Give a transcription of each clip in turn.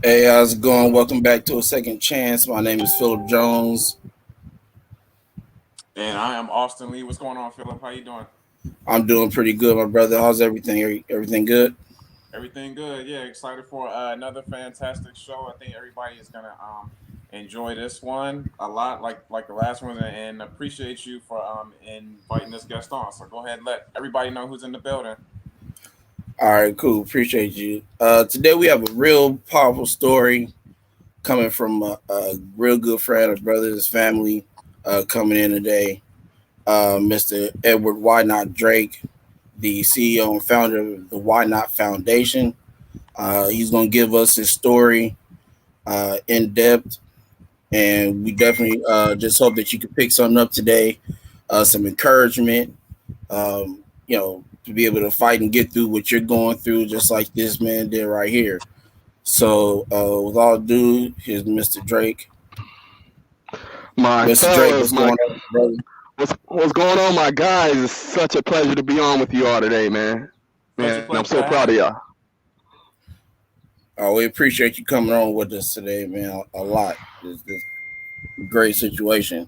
Hey, how's it going? Welcome back to A Second Chance. My name is Philip Jones. And I am Austin Lee. What's going on, Philip? How you doing? I'm doing pretty good, my brother. How's everything? Everything good? Everything good. Yeah, excited for another fantastic show. I think everybody is gonna enjoy this one a lot, like the last one, and appreciate you for inviting this guest on. So go ahead and let everybody know who's in the building. All right, cool. Appreciate you. Today we have a real powerful story coming from a real good friend, a brother, his family, coming in today. Mr. Edward Why Not Drake, the CEO and founder of the Why Not Foundation. He's going to give us his story in depth, and we definitely just hope that you can pick something up today, some encouragement, to be able to fight and get through what you're going through, just like this man did right here. So, with all due, here's Mr. Drake. Mr. Drake, what's going on, brother? What's going on, my guys? It's such a pleasure to be on with you all today, man. I'm so proud of y'all. We appreciate you coming on with us today, man, a lot. It's a great situation.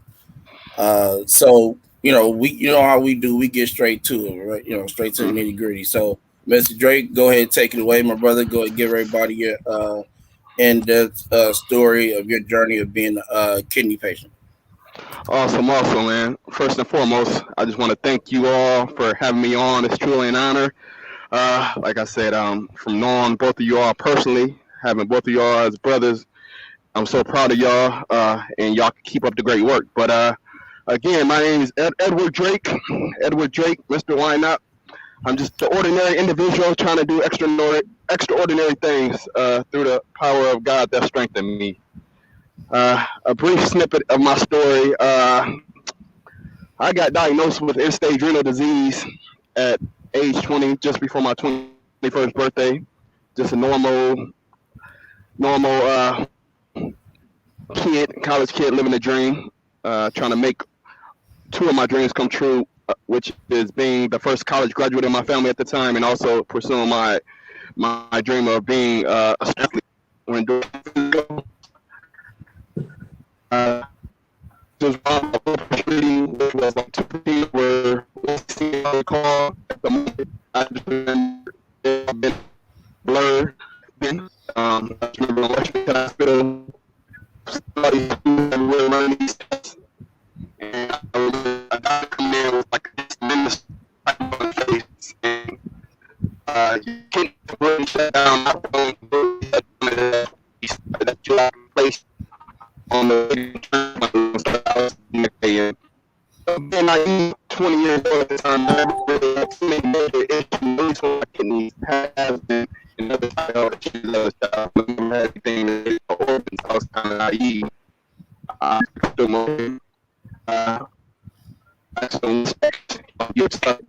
So, you know how we do. We get straight to it, right? Straight to the nitty gritty. So, Mr. Drake, go ahead, take it away, my brother. Go ahead, give everybody your in-depth story of your journey of being a kidney patient. Awesome, man. First and foremost, I just want to thank you all for having me on. It's truly an honor. Like I said, from knowing both of you all personally, having both of y'all as brothers, I'm so proud of y'all, and y'all keep up the great work. But again, my name is Edward Drake. Edward Drake, Mr. Why Not. I'm just the ordinary individual trying to do extraordinary things through the power of God that strengthened me. A brief snippet of my story. I got diagnosed with end-stage renal disease at age 20, just before my 21st birthday. Just a normal college kid living a dream, trying to make two of my dreams come true, which is being the first college graduate in my family at the time, and also pursuing my dream of being a athlete. When just which was like 2 where we call at the moment. I just remember it been blurred. Then I just remember in Washington Hospital, somebody were running these tests, and I remember a doctor coming in with like a tremendous type of face, and you can't really shut down. Not really that you have to place on the being naive, 20 years old at the time, I really had too many major issues. My kidneys has been another child, I never had anything that organs. I was kind of naive. I took my some respect. You start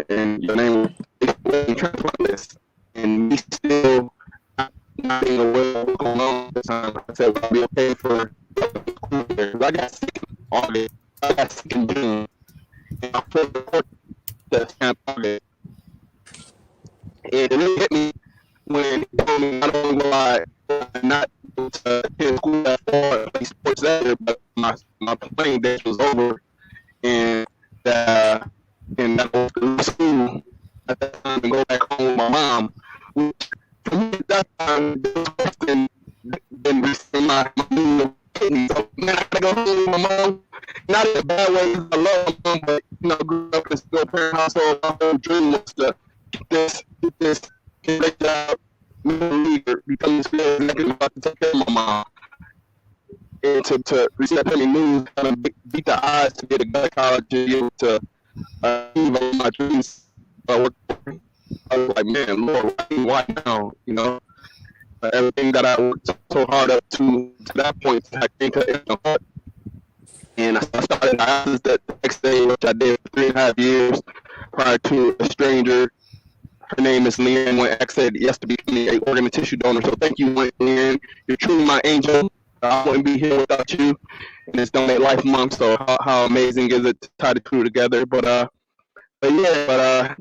and your name was transplant, and me still not being aware of what's going on at the time. I said, "We'll be okay for." I got sick in August. I got sick in June. And I put the stamp on it. And it really hit me when he told me not only will I not attend school that far, play sports that year, but my playing days was over, and that I was to leave school at that time and go back home with my mom. Which for me at that time, it was worse than receiving my new kidney. So man, I gotta go home with my mom. Not in a bad way. I love my mom, but grew up in a single parent household. My whole dream was to get great job, leader, become this good executive, about to take care of my mom. And to receive that penny news, kind of beat the odds to get a good college and be able to achieve all my dreams. I was like, man, Lord, why now? Everything that I worked so hard up to that point, I came to the heart. And I started dialysis that next day, which I did for 3.5 years prior to a stranger. Her name is Leanne. When X said yes to becoming an organ and tissue donor. So thank you, Leanne. You're truly my angel. I wouldn't be here without you. And it's Donate Life Month, so how amazing is it to tie the two together? But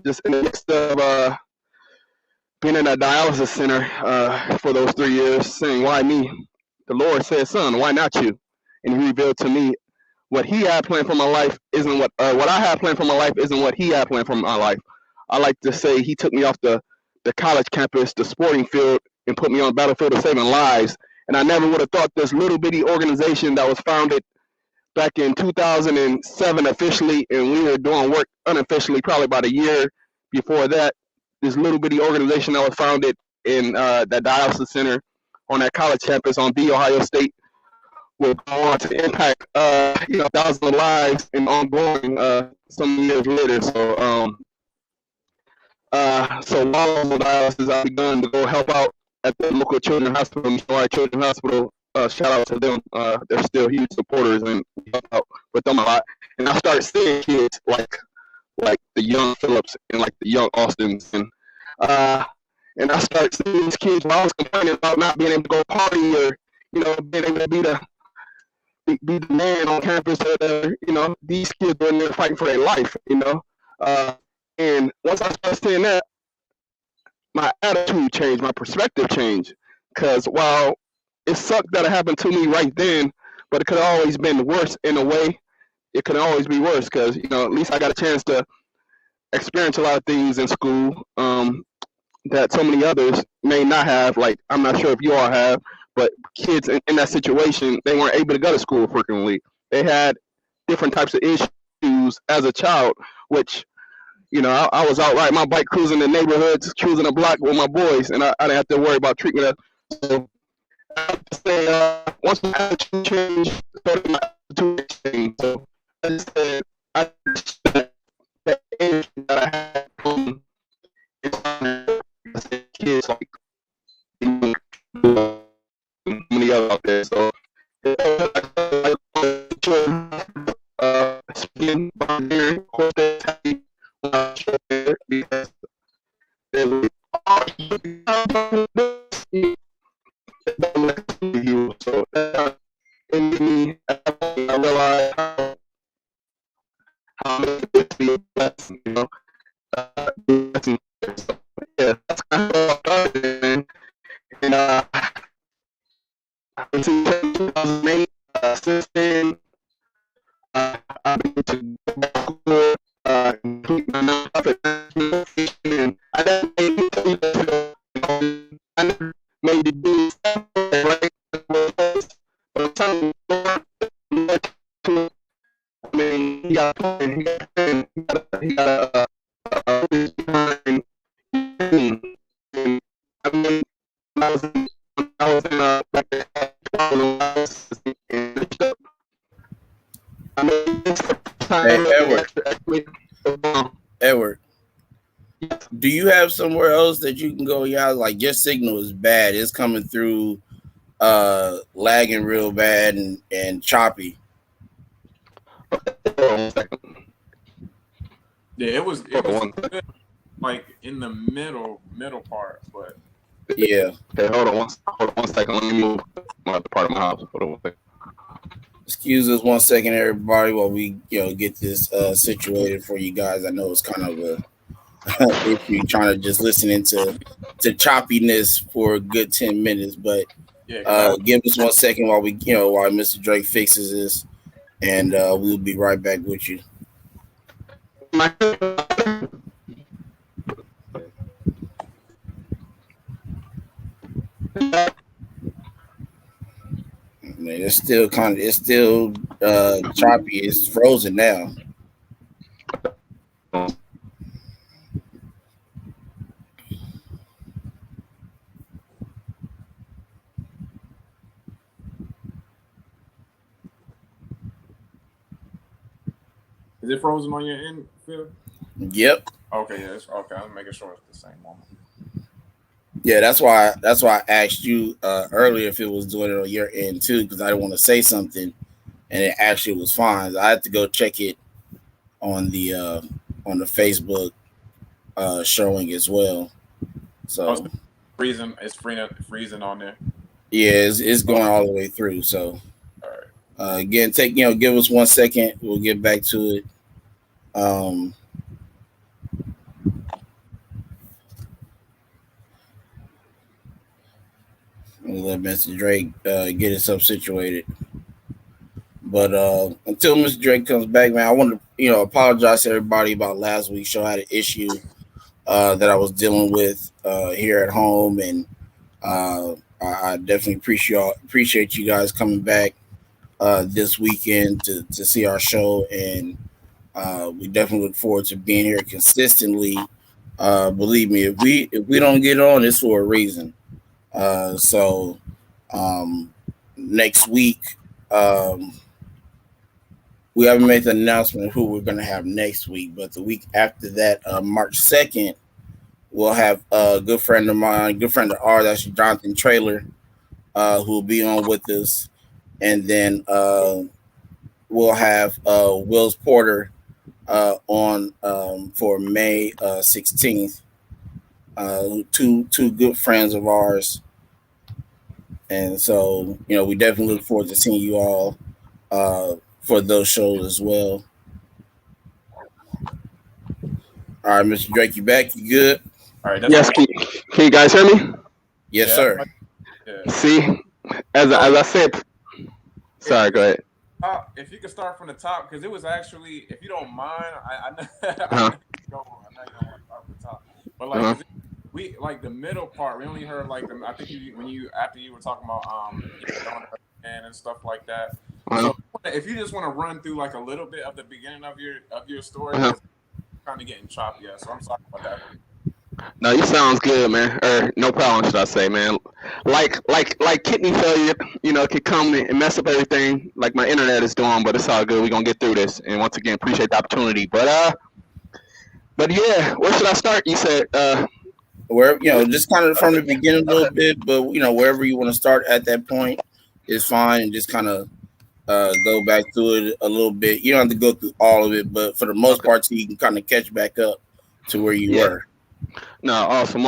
just in the midst of being in a dialysis center for those 3 years, saying, why me? The Lord said, son, why not you? And he revealed to me what he had planned for my life isn't what I had planned for my life isn't what he had planned for my life. I like to say he took me off the college campus, the sporting field, and put me on the battlefield of saving lives. And I never would have thought this little bitty organization that was founded back in 2007 officially, and we were doing work unofficially probably about a year before that. This little bitty organization that was founded in that dialysis center on that college campus on The Ohio State will go on to impact thousands of lives and ongoing some years later. So while I was on dialysis, I begun to go help out at the local children's hospital, Missouri Children's Hospital. Shout out to them. They're still huge supporters, and we help out with them a lot. And I started seeing kids like the young Phillips and like the young Austins, and I started seeing these kids while I was complaining about not being able to go party or being able to be the man on campus. These kids were in there fighting for their life. And once I started seeing that, my attitude changed, my perspective changed. Because while it sucked that it happened to me right then, but it could have always been worse in a way. It could always be worse because, at least I got a chance to experience a lot of things in school that so many others may not have. Like, I'm not sure if you all have, but kids in that situation, they weren't able to go to school frequently. They had different types of issues as a child, which I was out riding my bike, cruising the neighborhoods, cruising the block with my boys, and I didn't have to worry about treatment. So I have to say, once my attitude changed, started my attitude changed. So I just said, I that energy that I had from kids like many other out there. So speaking volunteering, of course, that's happy when I show there because they were so that in me, I realized how much it to be a blessing, blessing. So, yeah, that's kind of how I started, and in 2008, since then, I've been to go back to school, complete my nonprofit, and I never made the big stuff, right? But something I mean, he got a plan, he got a behind him. And I mean, I was in like I mean, this time. Hey, Edward. Do you have somewhere else that you can go? Yeah, like your signal is bad. It's coming through lagging real bad and choppy. Yeah, it was good, like in the middle part, but yeah. Okay, hold on one second. Let me move my other part of my house. Hold on one second. Excuse us 1 second, everybody, while we get this situated for you guys. I know it's kind of a if you're trying to just listen into choppiness for a good 10 minutes, but yeah, give us 1 second while we while Mr. Drake fixes this. and we'll be right back with you. Man, it's still choppy. It's frozen now. Is it frozen on your end, Phil? Yep. Okay, yeah, it's okay. I'm making sure it's the same one. Yeah, that's why I asked you earlier if it was doing it on your end too, because I didn't want to say something, and it actually was fine. I had to go check it on the Facebook showing as well. So it's freezing. It's freezing on there. Yeah, it's going all the way through. So again, give us 1 second. We'll get back to it. We'll let Mr. Drake get himself situated. But until Mr. Drake comes back, man, I want to apologize to everybody about last week's show. I had an issue that I was dealing with here at home, and I definitely appreciate you guys coming back this weekend to see our show, and we definitely look forward to being here consistently. Believe me, if we don't get on, it's for a reason. So next week, we haven't made the announcement of who we're going to have next week, but the week after that, March 2nd, we'll have a good friend of ours, actually Jonathan Traylor, who will be on with us. And then we'll have Wills Porter on for May 16th. Two good friends of ours. And so, we definitely look forward to seeing you all for those shows as well. All right, Mr. Drake, you back? You good? All right. Yes. Can you guys hear me? Yes, sir. Yeah. See, as I said, sorry. Go ahead. If you could start from the top, because it was actually, if you don't mind, I know you don't want to start from the top, but like we like the middle part. We only heard like I think after you were talking about and stuff like that. So if you just want to run through like a little bit of the beginning of your story, it's kind of getting choppy. Yeah, so I'm sorry about that. No, you sounds good, man. Or no problem, should I say, man? Like kidney failure, could come and mess up everything, like my internet is doing. But it's all good. We're gonna get through this. And once again, appreciate the opportunity. But yeah, where should I start? You said where just kind of from the beginning a little bit, but wherever you want to start at that point is fine, and just kind of go back through it a little bit. You don't have to go through all of it, but for the most part, so you can kind of catch back up to where you were. No, awesome.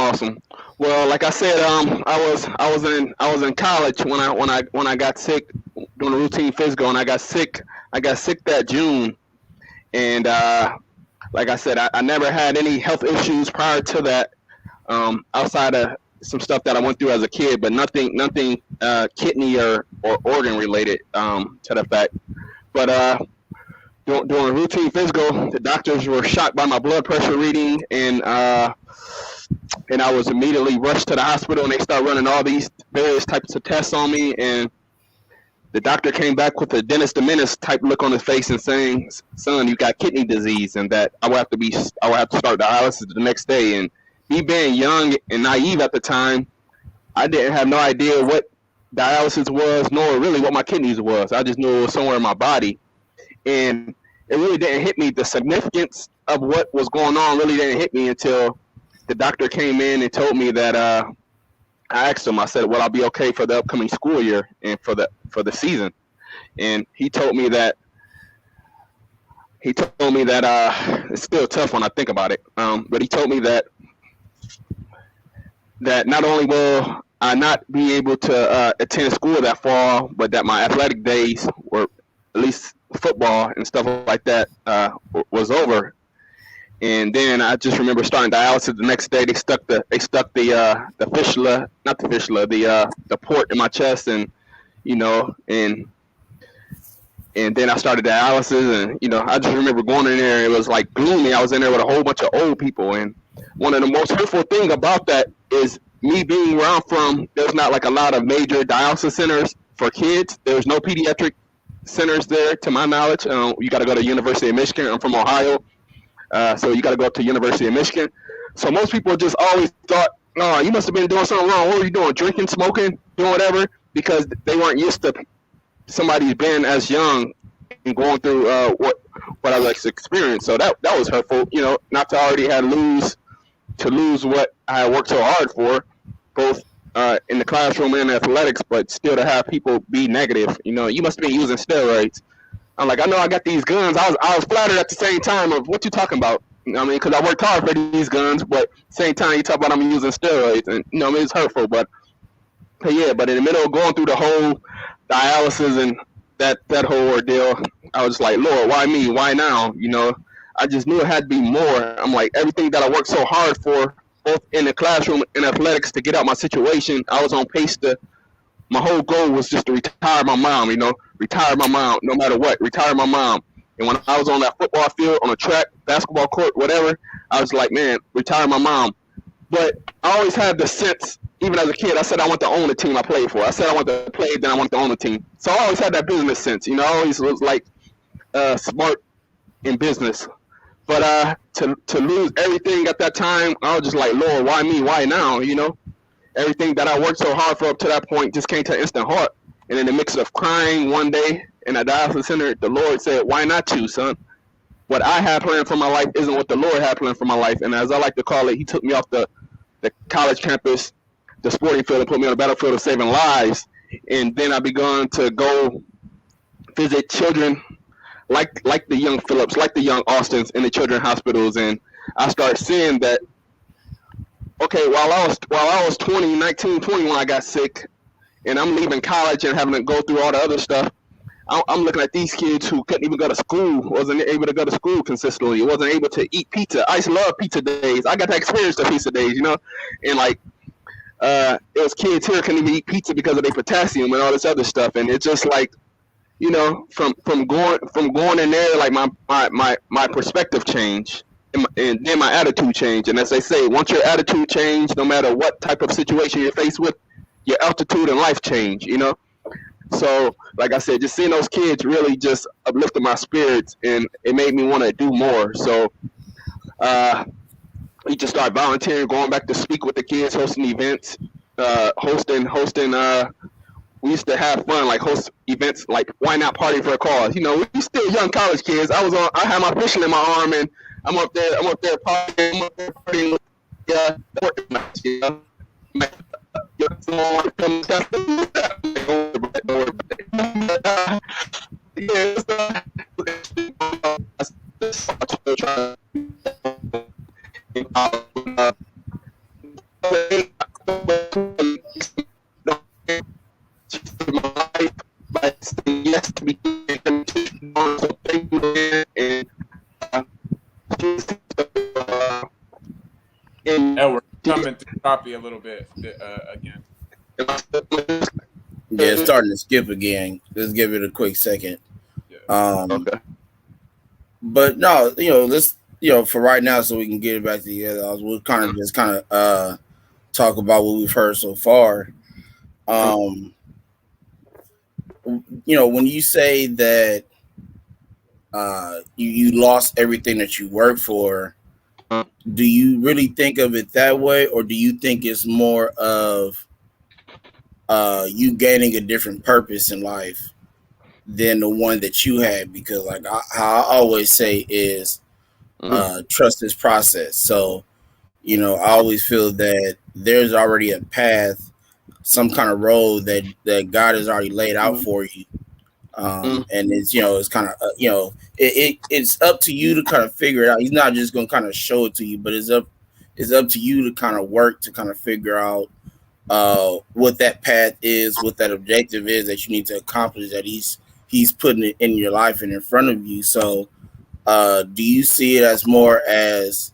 Well, like I said, I was in college when I got sick doing a routine physical, and I got sick that June, and like I said, I never had any health issues prior to that, outside of some stuff that I went through as a kid, but nothing kidney or organ related to the fact. But doing a routine physical, the doctors were shocked by my blood pressure reading, and I was immediately rushed to the hospital, and they started running all these various types of tests on me, and the doctor came back with a Dennis the Menace type look on his face and saying, "Son, you got kidney disease," and that I would have to start dialysis the next day. And me being young and naive at the time, I didn't have no idea what dialysis was, nor really what my kidneys was. I just knew it was somewhere in my body. And it really didn't hit me. The significance of what was going on really didn't hit me until the doctor came in and told me that I asked him, I said, "Will I be okay for the upcoming school year and for the season?" And he told me that it's still tough when I think about it. But he told me that not only will I not be able to attend school that fall, but that my athletic days, or at least football and stuff like that, was over. And then I just remember starting dialysis the next day. They stuck the fistula, not the fistula, the port in my chest, and and And then I started dialysis, and I just remember going in there. It was like gloomy. I was in there with a whole bunch of old people, and one of the most hurtful thing about that is me being where I'm from. There's not like a lot of major dialysis centers for kids. There's no pediatric centers there, to my knowledge. You got to go to University of Michigan. I'm from Ohio, so you got to go up to University of Michigan. So most people just always thought, "Oh, you must have been doing something wrong. What were you doing? Drinking, smoking, doing whatever?" Because they weren't used to somebody being as young and going through what I was experienced. So that was hurtful. Not to already lose what I had worked so hard for, both in the classroom and athletics, but still to have people be negative. You must have been using steroids. I'm like, I know I got these guns. I was flattered at the same time of what you talking about. Because I worked hard for these guns, but at the same time you talk about I'm using steroids, and it's hurtful. But yeah, but in the middle of going through the whole dialysis and that whole ordeal, I was like, Lord, why me? Why now? I just knew it had to be more. I'm like, everything that I worked so hard for, both in the classroom and athletics, to get out my situation, I was on pace to. My whole goal was just to retire my mom. Retire my mom, no matter what. Retire my mom. And when I was on that football field, on a track, basketball court, whatever, I was like, man, retire my mom. But I always had the sense, even as a kid, I said I want to own the team I played for. I said I want to play, then I want to own the team. So I always had that business sense. I always was like smart in business. But to lose everything at that time, I was just like, Lord, why me? Why now? Everything that I worked so hard for up to that point just came to an instant halt. And in the mix of crying one day in a dialysis center, the Lord said, why not you, son? What I had planned for my life isn't what the Lord had planned for my life. And as I like to call it, he took me off the college campus, the sporting field, and put me on the battlefield of saving lives. And then I began to go visit children like the young Phillips, like the young Austins in the children's hospitals. And I started seeing that, okay, while I was 19, 20 when I got sick, and I'm leaving college and having to go through all the other stuff, I'm looking at these kids who couldn't even go to school, wasn't able to go to school consistently, wasn't able to eat pizza. I used to love pizza days. I got to experience the pizza days, and like it was kids here couldn't even eat pizza because of their potassium and all this other stuff. And it's just like, from going in there, like my perspective changed, and then my attitude changed. And as they say, once your attitude changed, no matter what type of situation you're faced with, your altitude in life change. So, like I said, just seeing those kids really just uplifted my spirits, and it made me want to do more. So, we just started volunteering, going back to speak with the kids, hosting events, hosting. We used to have fun, like host events, like Why Not Party for a Cause. We still young college kids. I had my pistol in my arm, and I'm up there partying with yes to be Edward, coming to copy a little bit again. Yeah, it's starting to skip again. Let's give it a quick second. Yeah. Okay. But no, let's for right now, so we can get it back together. We'll kind of talk about what we've heard so far. When you say that you lost everything that you worked for, do you really think of it that way, or do you think it's more of you gaining a different purpose in life than the one that you had? Because like I always say is trust this process. So, I always feel that there's already a path, some kind of road that God has already laid out for you. And it's, it's kind of, it's up to you to kind of figure it out. He's not just going to kind of show it to you, but it's up to you to kind of work to kind of figure out what that path is, what that objective is that you need to accomplish, that he's putting it in your life and in front of you. So do you see it as more as,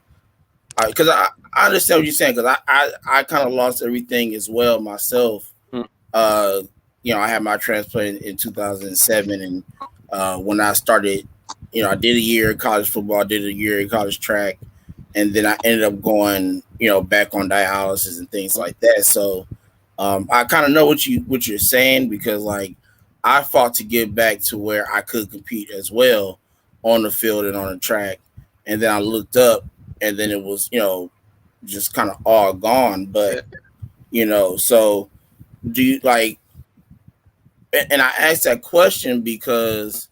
because I understand what you're saying, because I kind of lost everything as well myself. I had my transplant in 2007, and when I started. I did a year of college football, did a year of college track, and then I ended up going, back on dialysis and things like that. So I kind of know what you're saying, because like I fought to get back to where I could compete as well on the field and on the track, and then I looked up, and then it was just kind of all gone. But so do you like? And I asked that question because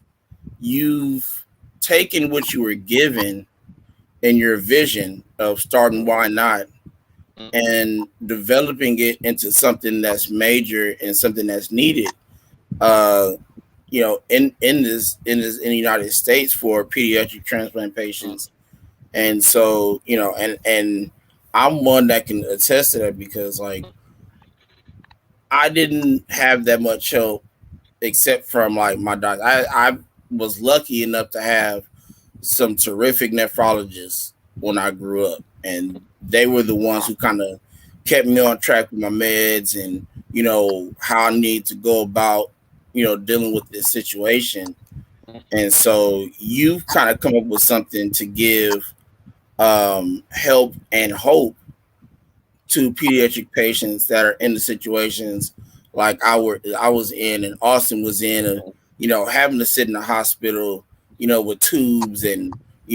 you've taken what you were given in your vision of starting Why Not and developing it into something that's major and something that's needed in the United States for pediatric transplant patients. And so and I'm one that can attest to that, because like I didn't have that much help except from like my doctor. I was lucky enough to have some terrific nephrologists when I grew up, and they were the ones who kind of kept me on track with my meds and how I need to go about dealing with this situation. And so you've kind of come up with something to give help and hope to pediatric patients that are in the situations like I was in, and Austin was in, having to sit in the hospital, with tubes, and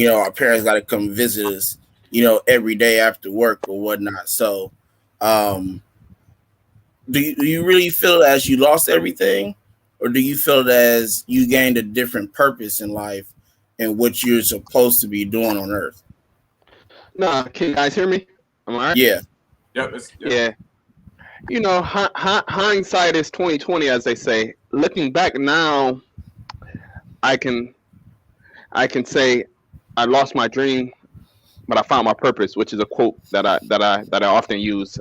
our parents got to come visit us, every day after work or whatnot. So, do you really feel as you lost everything, or do you feel it as you gained a different purpose in life and what you're supposed to be doing on Earth? Nah, can you guys hear me? Am I right? Yeah. Yep. Yeah. Hindsight is 20/20, as they say. Looking back now, I can say I lost my dream, but I found my purpose, which is a quote that I often use,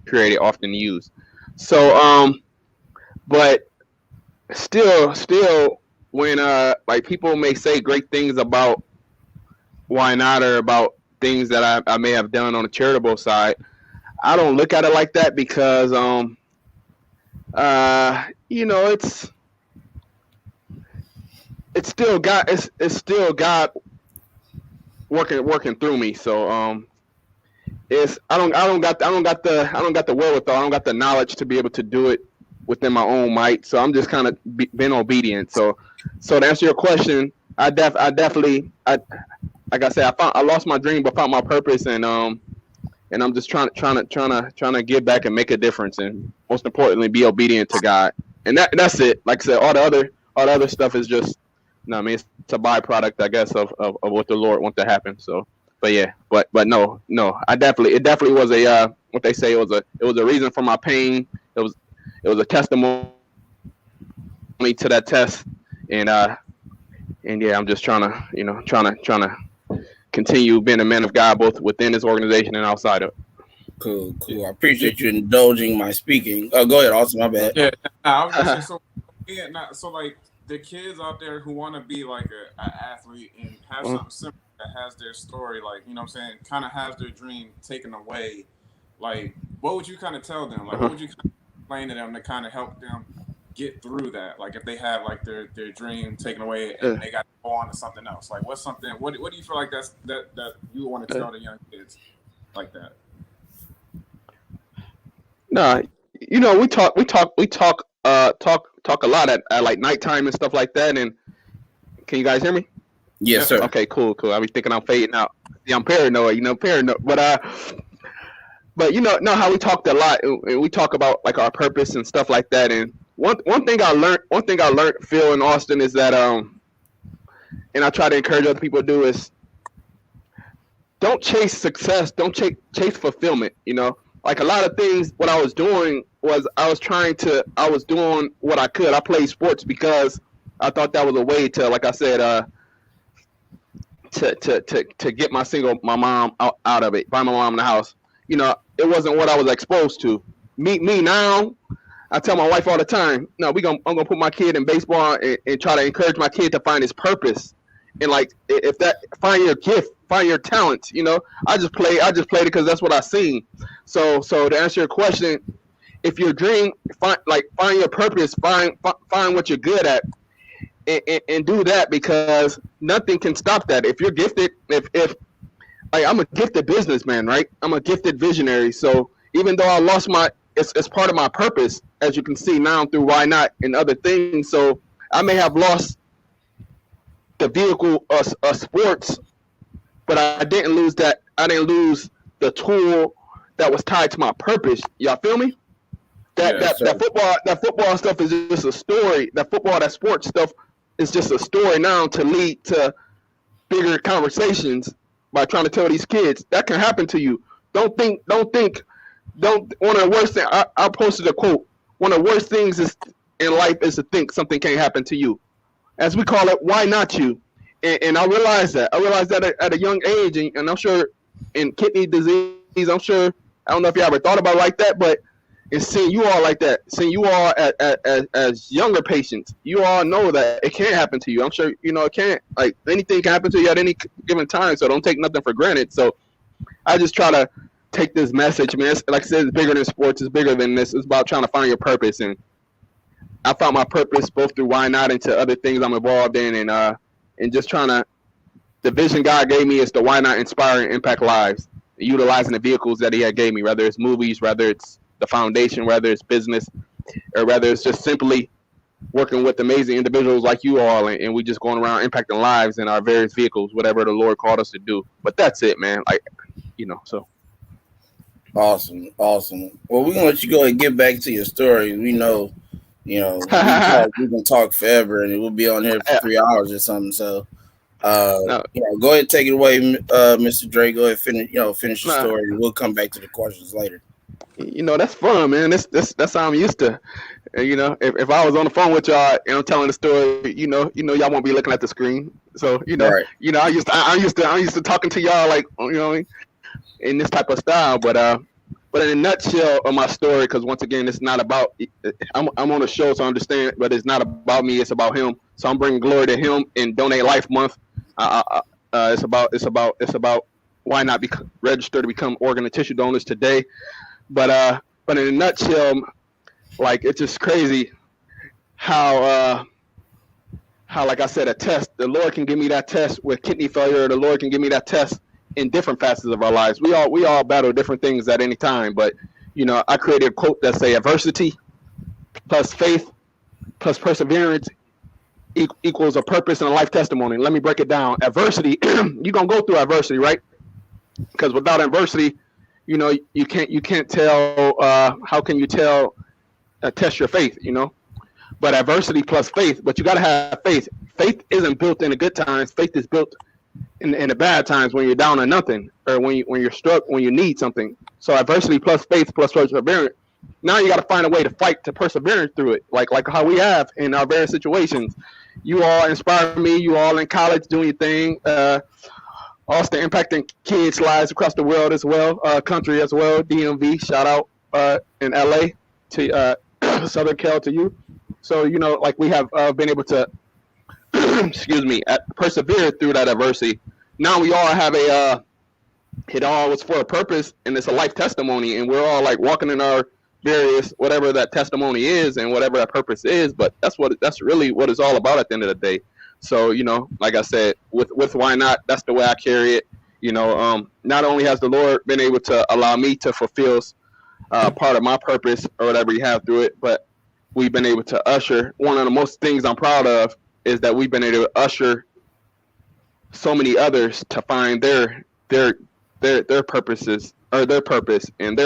period, often use. So, but still, when like people may say great things about Why Not, or about things that I may have done on the charitable side, I don't look at it like that, because it's still God working through me. So I don't got the wherewithal, I don't got the knowledge to be able to do it within my own might. So I'm just kind of being obedient. So to answer your question, I definitely like I said, I lost my dream but found my purpose, and I'm just trying to give back and make a difference, and most importantly, be obedient to God. And that's it. Like I said, all the other stuff is just, it's a byproduct, I guess, of what the Lord wants to happen. So, but yeah, but no, it definitely was a what they say, it was a reason for my pain. It was a testimony to that test, and yeah, I'm just trying to continue being a man of God, both within this organization and outside of it. Cool. I appreciate you indulging my speaking. Oh, go ahead, Austin. My bad. Yeah, I was gonna say, so like the kids out there who want to be like an athlete and have something similar that has their story, like, what I'm saying, kind of has their dream taken away. Like, what would you kind of tell them? Like, what would you kind of explain to them to kind of help them get through that? Like, if they have like their dream taken away and they got to go on to something else, like what's something, what do you feel like that you want to tell the young kids like that? No, we talk a lot at like nighttime and stuff like that. And can you guys hear me? Yes, sir. Okay, cool. I be thinking I'm fading out. Yeah, I'm paranoid, but know how we talked a lot, and we talk about like our purpose and stuff like that. And one thing I learned, Phil and Austin, is that and I try to encourage other people to do, is don't chase success, don't chase fulfillment. Like a lot of things, what I was doing was I was doing what I could. I played sports because I thought that was a way to, like I said, to get my mom out of it, buy my mom in the house. It wasn't what I was exposed to. Me now, I tell my wife all the time, no, I'm gonna put my kid in baseball and try to encourage my kid to find his purpose. And like, if that, find your gift, find your talent. I just played it because that's what I seen. So to answer your question, if your dream, find your purpose, find what you're good at. and do that, because nothing can stop that. If you're gifted, if like, I'm a gifted businessman, right? I'm a gifted visionary. So even though I lost it's part of my purpose, as you can see now through Why Not and other things. So I may have lost the vehicle of sports, but I didn't lose that. I didn't lose the tool that was tied to my purpose. Y'all feel me? That football stuff is just a story. That sports stuff is just a story now to lead to bigger conversations by trying to tell these kids that can happen to you. Don't one of the worst things, I posted a quote. One of the worst things in life is to think something can't happen to you. As we call it, why not you? And I realized that. At a young age, and I'm sure in kidney disease, I'm sure, I don't know if you ever thought about it like that, but it's seeing you all like that, seeing you all as younger patients, you all know that it can't happen to you. I'm sure you know it can't. Like, anything can happen to you at any given time, so don't take nothing for granted. So I just try to take this message, man. Like I said, it's bigger than sports. It's bigger than this. It's about trying to find your purpose, and I found my purpose both through Why Not and to other things I'm involved in, and just trying to. The vision God gave me is to Why Not inspire and impact lives, utilizing the vehicles that He had gave me, whether it's movies, whether it's the foundation, whether it's business, or whether it's just simply working with amazing individuals like you all, and we just going around impacting lives in our various vehicles, whatever the Lord called us to do. But that's it, man. Like, so. Awesome. Well, we're gonna let you go and get back to your story. We know, we can talk forever, and we'll be on here for 3 hours or something. So, go ahead and take it away, Mr. Dre. Go ahead and finish the story. We'll come back to the questions later. That's fun, man. That's how I'm used to. If I was on the phone with y'all and I'm telling the story, y'all won't be looking at the screen. So right. I'm used to talking to y'all like in this type of style. But in a nutshell of my story, because once again, it's not about. I'm on a show, so I understand, but it's not about me. It's about Him. So I'm bringing glory to Him in Donate Life Month. It's about why not register to become organ and tissue donors today. But in a nutshell, like, it's just crazy how like I said, a test, the Lord can give me that test with kidney failure, or the Lord can give me that test in different facets of our lives. We all battle different things at any time, but I created a quote that say adversity plus faith plus perseverance equals a purpose and a life testimony. Let me break it down. Adversity, you're gonna go through adversity, right? Because without adversity, you can't tell. How can you tell? Test your faith, But adversity plus faith. But you got to have faith. Faith isn't built in the good times. Faith is built in the bad times, when you're down to nothing, or when you're struck, when you need something. So adversity plus faith plus perseverance. Now you got to find a way to fight, to persevere through it, like how we have in our various situations. You all inspire me. You all in college doing your thing. Also impacting kids' lives across the world as well, country as well. DMV, shout out in LA to Southern Cal to you. So like we have been able to, persevere through that adversity. Now we all have it all was for a purpose, and it's a life testimony, and we're all like walking in our various whatever that testimony is and whatever that purpose is. But that's really what it's all about at the end of the day. So, like I said, with Why Not, that's the way I carry it. Not only has the Lord been able to allow me to fulfill part of my purpose or whatever He have through it, but we've been able to usher. One of the most things I'm proud of is that we've been able to usher so many others to find their purposes, or their purpose, and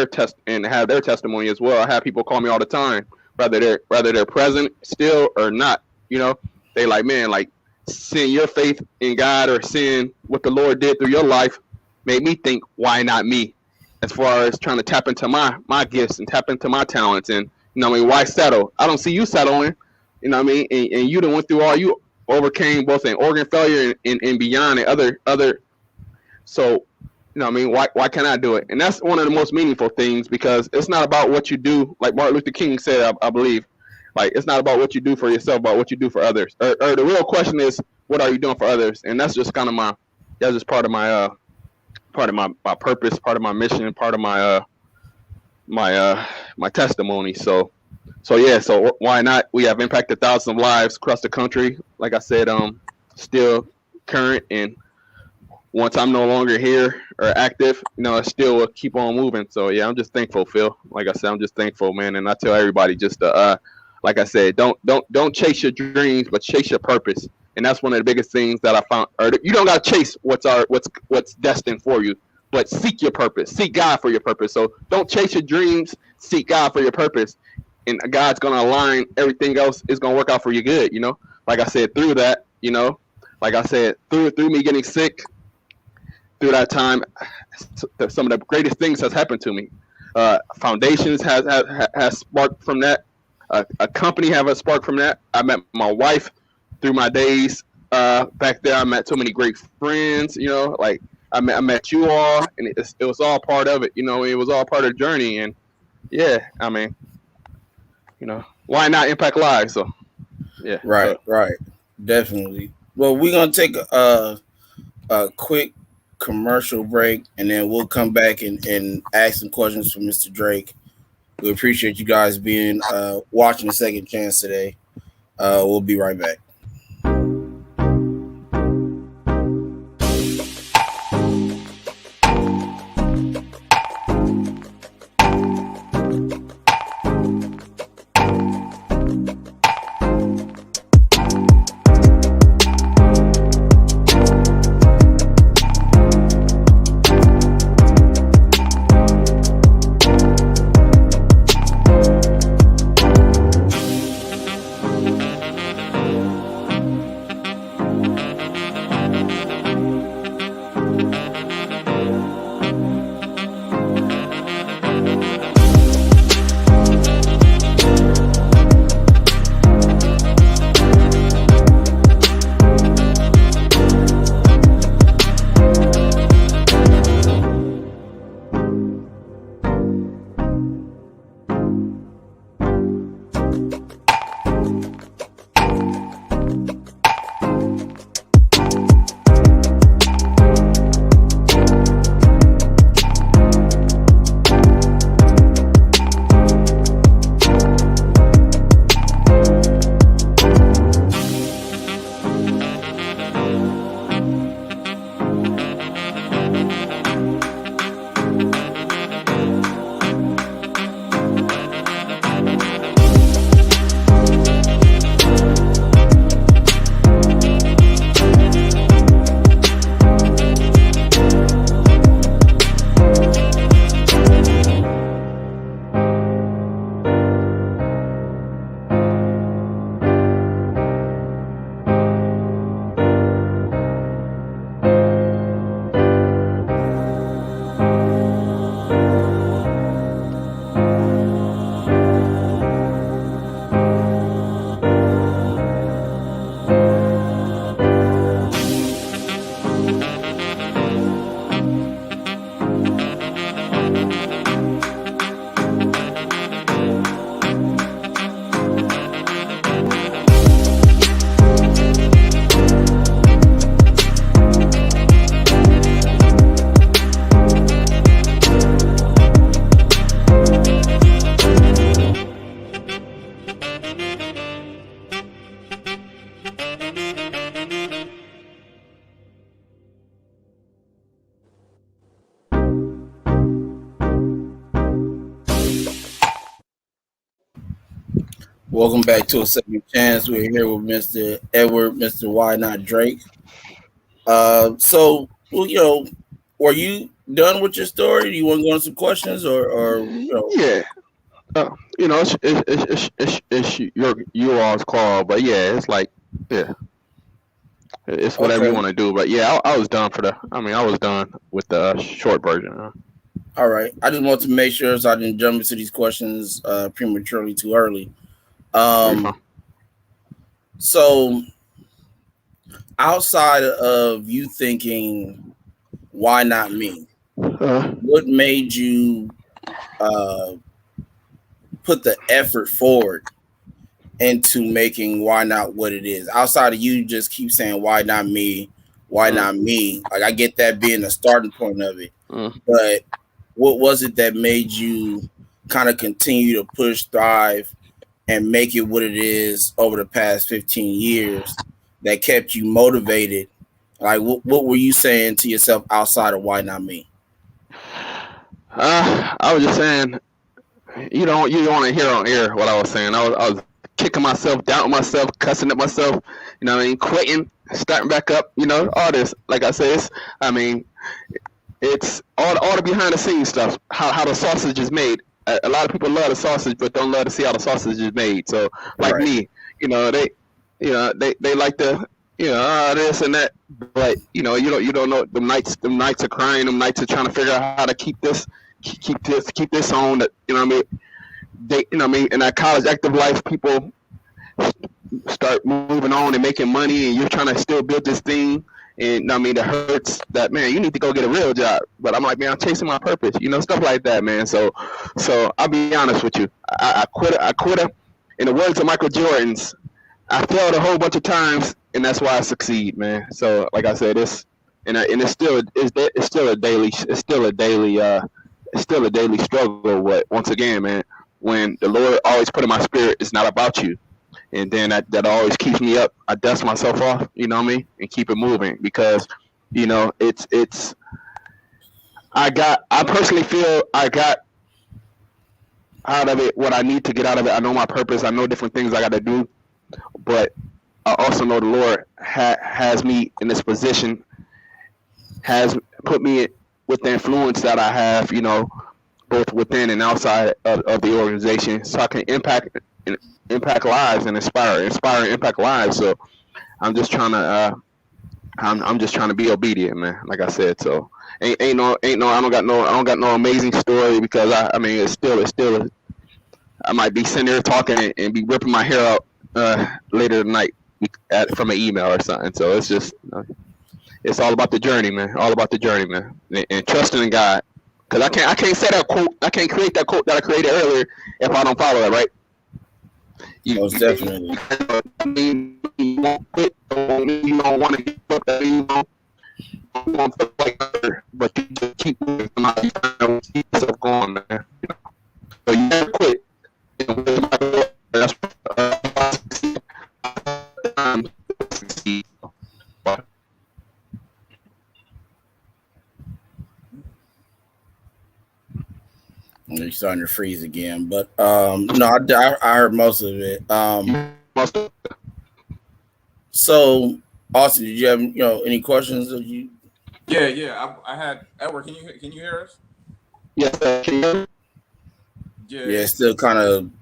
and have their testimony as well. I have people call me all the time, whether they're present still or not. They like, man, like, seeing your faith in God or seeing what the Lord did through your life made me think, why not me? As far as trying to tap into my gifts and tap into my talents, and why settle? I don't see you settling, and you done went through all you overcame, both in organ failure and beyond, and other. So, why can't I do it? And that's one of the most meaningful things, because it's not about what you do, like Martin Luther King said, I believe. Like, it's not about what you do for yourself, but what you do for others. Or the real question is, what are you doing for others? And that's just kind of that's just part of my purpose, part of my mission, part of my testimony. So So yeah, so why not? We have impacted thousands of lives across the country. Like I said, still current, and once I'm no longer here or active, it still will keep on moving. So yeah, I'm just thankful, Phil. Like I said, I'm just thankful, man. And I tell everybody just to, like I said, don't chase your dreams, but chase your purpose. And that's one of the biggest things that I found. Or you don't gotta chase what's destined for you, but seek your purpose. Seek God for your purpose. So don't chase your dreams. Seek God for your purpose, and God's gonna align everything else. Is gonna work out for you good. Like I said, through that, like I said, through me getting sick, through that time, some of the greatest things has happened to me. Foundations has sparked from that. A company have a spark from that. I met my wife through my days back there. I met so many great friends. Like I met you all, and it was all part of it. It was all part of the journey. And yeah, I mean, why not impact lives? So yeah, right, definitely. Well, we're gonna take a quick commercial break, and then we'll come back and ask some questions for Mr. Drake. We appreciate you guys being watching the Second Chance today. We'll be right back. Welcome back to a Second Chance. We're here with Mr. Edward, Mr. Why Not Drake. So, were you done with your story? Do you want to go on some questions, or yeah, it's your all's call, but yeah, it's like it's whatever you want to do. But yeah, I was done I was done with the short version. All right, I just want to make sure so I didn't jump into these questions prematurely too early. So outside of you thinking, why not me? What made you put the effort forward into making why not what it is? Outside of you just keep saying, why not me? Why not me? Like, I get that being the starting point of it, but what was it that made you kind of continue to push, thrive, and make it what it is over the past 15 years that kept you motivated? Like, what were you saying to yourself outside of Why Not Me? I was just saying, you don't want to hear on air what I was saying. I was kicking myself, doubting myself, cussing at myself, you know what I mean, quitting, starting back up, you know, all this. Like I said, it's all the behind the scenes stuff, how the sausage is made. A lot of people love the sausage, but don't love to see how the sausage is made. So, like Right. me, they like to, this and that, but you don't know. Them nights are crying. Them nights are trying to figure out how to keep this on. That, you know what I mean. In that college active life, people start moving on and making money, and you're trying to still build this thing. And I mean, it hurts that, man, you need to go get a real job. But I'm like, man, I'm chasing my purpose, stuff like that, man. So I'll be honest with you. I quit. In the words of Michael Jordan's, I failed a whole bunch of times, and that's why I succeed, man. So like I said, it's still a daily struggle. But once again, man, when the Lord always put in my spirit, it's not about you. And then that always keeps me up. I dust myself off, you know what I mean, and keep it moving because, it's. I personally feel I got out of it what I need to get out of it. I know my purpose. I know different things I got to do, but I also know the Lord has me in this position, has put me with the influence that I have, both within and outside of the organization, so I can impact lives and inspire and impact lives. So I'm just trying to I'm just trying to be obedient, man. Like I said, so ain't no I don't got no amazing story because I mean it's still I might be sitting there talking and be ripping my hair out later tonight from an email or something. So it's just it's all about the journey, man. All about the journey, man, and trusting in God. Because I can't say that quote. I can't create that quote that I created earlier if I don't follow it, right? Most definitely. I mean, you won't quit. You don't want to give up. You don't want to feel like her, but you just keep moving. Keep yourself going, man. So you never quit. That's succeed. You're starting to freeze again, but no, I heard most of it. So, Austin, did you have any questions that you? Yeah. I had Edward. Can you hear us? Yes, can you hear me? Yeah, it's still kind of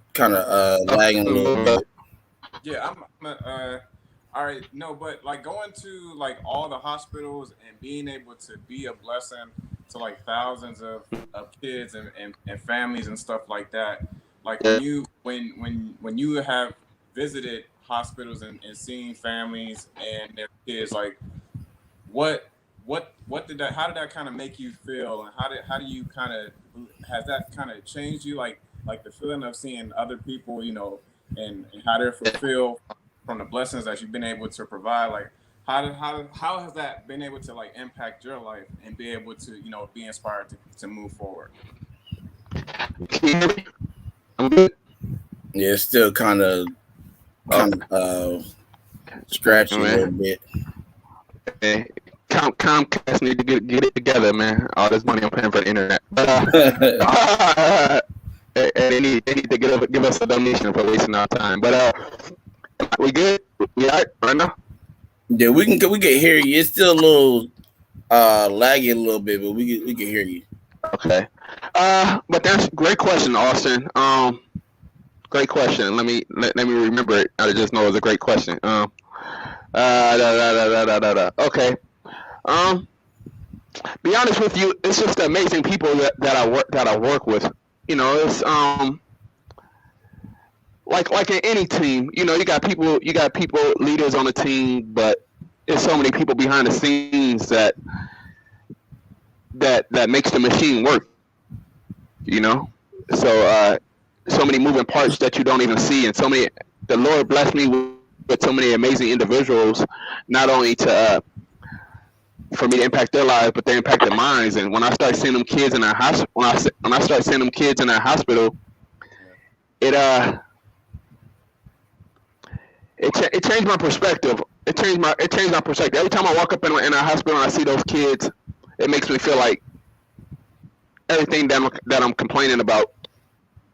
lagging a little bit. Yeah, all right. No, but like going to like all the hospitals and being able to be a blessing to like thousands of kids and families and stuff like that. Like when you have visited hospitals and seen families and their kids, like how did that kind of make you feel, and how do you kind of, has that kind of changed you, like the feeling of seeing other people, and how they're fulfilled from the blessings that you've been able to provide? Like how has that been able to like impact your life and be able to be inspired to move forward? Can you hear me? I'm good. Yeah, it's still kind of scratchy a little bit. Okay. Comcast need to get it together, man. All this money I'm paying for the internet. And they need to give us a donation for wasting our time. But we good? We all right now? Yeah, we can hear you. It's still a little laggy a little bit, but we can hear you. Okay. But that's a great question, Austin. Great question. Let me remember it. I just know it was a great question. Okay. Be honest with you, it's just amazing people that I work with. It's like in any team, you got people leaders on the team, but there's so many people behind the scenes that makes the machine work. So many moving parts that you don't even see, and the Lord blessed me with so many amazing individuals, not only for me to impact their lives, but they impact their minds. And when I start seeing them kids in our hospital, it it changed my perspective. It changed my perspective. Every time I walk up in a hospital and I see those kids, it makes me feel like everything that I'm complaining about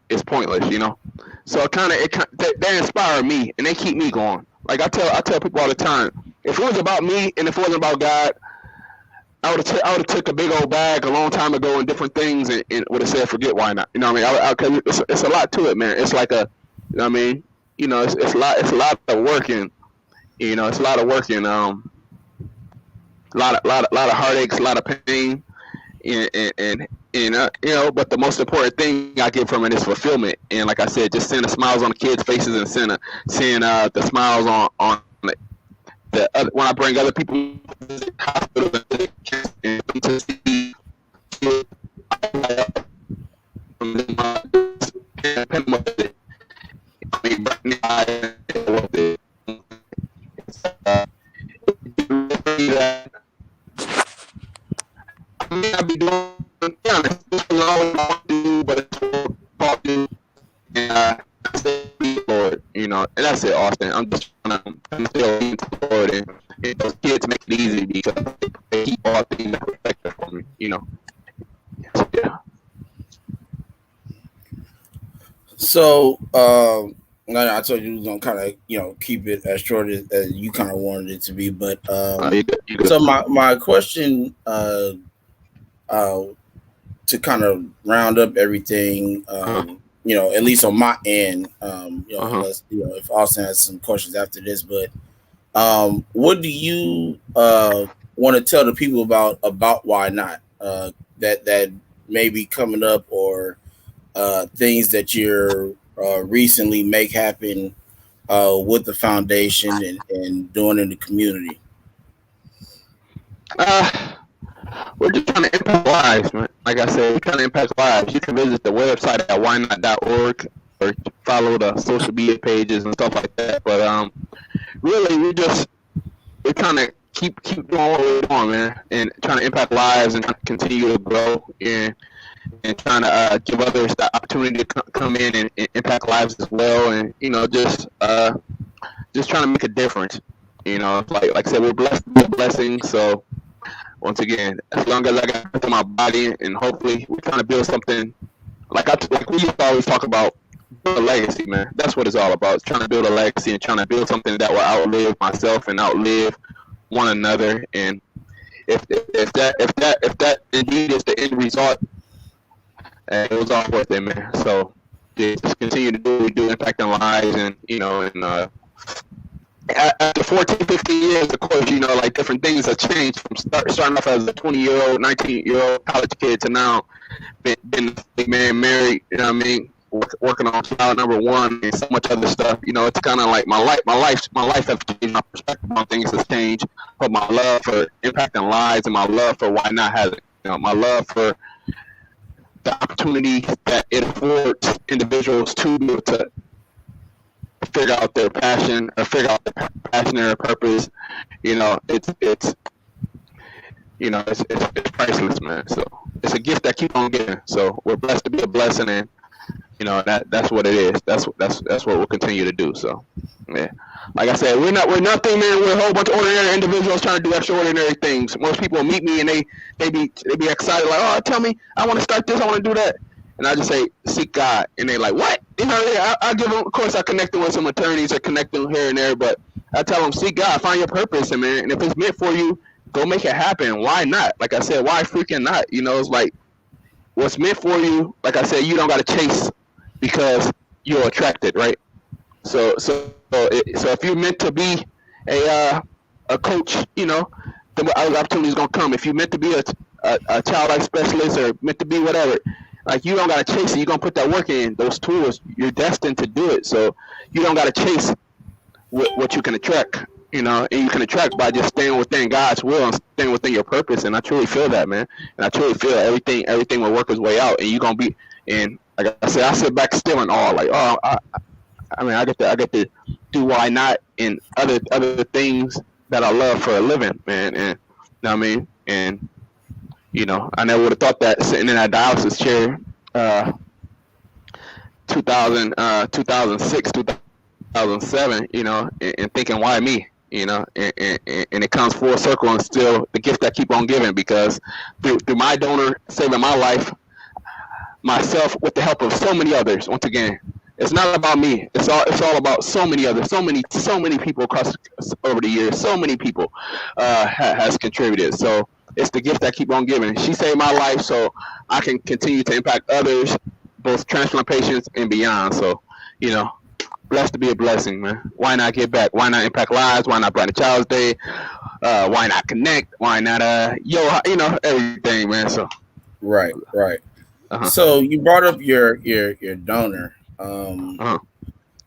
is pointless, you know. So they inspire me and they keep me going. Like I tell people all the time, if it was about me and if it wasn't about God, I would have took a big old bag a long time ago and different things and would have said forget why not. You know what I mean? Cause it's a lot to it, man. It's like a, you know what I mean? You know, it's a lot of work and, you know, it's a lot of work and a lot of heartaches, a lot of pain, and you know, but the most important thing I get from it is fulfillment. And like I said, just seeing the smiles on the kids' faces and seeing the smiles on the other, when I bring other people to the hospital and to see I may not be doing, yeah, this is all I want to do, but it's what I do, and I say, Lord, you know, and that's it, Austin. I'm just trying to still lean to the Lord, and those kids make it easy because they keep all things in perspective for me, you know. So, yeah. So, I told you we was gonna kind of, you know, keep it as short as you kind of wanted it to be, but You good. so my question, to kind of round up everything, you know, at least on my end, you know, unless, you know, if Austin has some questions after this, but what do you want to tell the people about why not, that may be coming up, or things that you're recently make happen with the foundation and doing in the community? We're just trying to impact lives, man. Like I said, we're trying to impact lives. You can visit the website at whynot.org or follow the social media pages and stuff like that. But really, we're trying to keep doing what we're doing, man, and trying to impact lives and continue to grow and trying to give others the opportunity to come in and impact lives as well, and you know, just trying to make a difference. You know, like I said, we're blessed with a blessing, so. Once again, as long as I got to my body, and hopefully we're trying to build something like we used to always talk about, build a legacy, man. That's what it's all about. It's trying to build a legacy and trying to build something that will outlive myself and outlive one another. And if that indeed is the end result, it was all worth it, man. So just continue to do what we do, impacting lives, and you know, and after 14, 15 years, of course, you know, like different things have changed from starting off as a 20-year-old, 19-year-old college kid to now being a big man, married, you know what I mean, working on child number one and so much other stuff. You know, it's kind of like my life has changed, my perspective on things has changed, but my love for impacting lives and my love for why not has it. You know, my love for the opportunity that it affords individuals to be able to figure out their passion or figure out their passion or purpose. You know, it's priceless, man. So it's a gift that keeps on giving. So we're blessed to be a blessing, and you know, that's what it is. That's what we'll continue to do. So yeah, like I said, we're nothing, man. We're a whole bunch of ordinary individuals trying to do extraordinary things. Most people meet me and they be excited, like, oh, tell me, I want to start this, I want to do that. And I just say, seek God. And they like, what? You know, I give them, of course, I connect them with some attorneys, I connect them here and there, but I tell them, seek God, find your purpose, and man, and if it's meant for you, go make it happen. Why not? Like I said, why freaking not? You know, it's like, what's meant for you, like I said, you don't got to chase because you're attracted, right? So if you're meant to be a coach, you know, the other opportunities gonna come. If you're meant to be a child life specialist or meant to be whatever, like you don't gotta chase it. You're gonna put that work in. Those tools, you're destined to do it. So you don't gotta chase what you can attract, you know, and you can attract by just staying within God's will and staying within your purpose. And I truly feel that, man. And I truly feel everything will work its way out. And you're gonna be. And like I said, I sit back still in awe, like, oh, I get to do why not and other things that I love for a living, man. And you know what I mean? And you know, I never would have thought that sitting in that dialysis chair, 2006, 2007, and thinking, why me? And it comes full circle, and still the gift that keep on giving, because through my donor saving my life, myself, with the help of so many others. Once again, it's not about me. It's all about so many others, so many people across over the years. So many people has contributed. So it's the gift that keep on giving. She saved my life, so I can continue to impact others, both transplant patients and beyond. So, blessed to be a blessing, man. Why not give back? Why not impact lives? Why not Brighter Child's Day? Why not connect? Why not everything, man. So right. uh-huh. So you brought up your donor.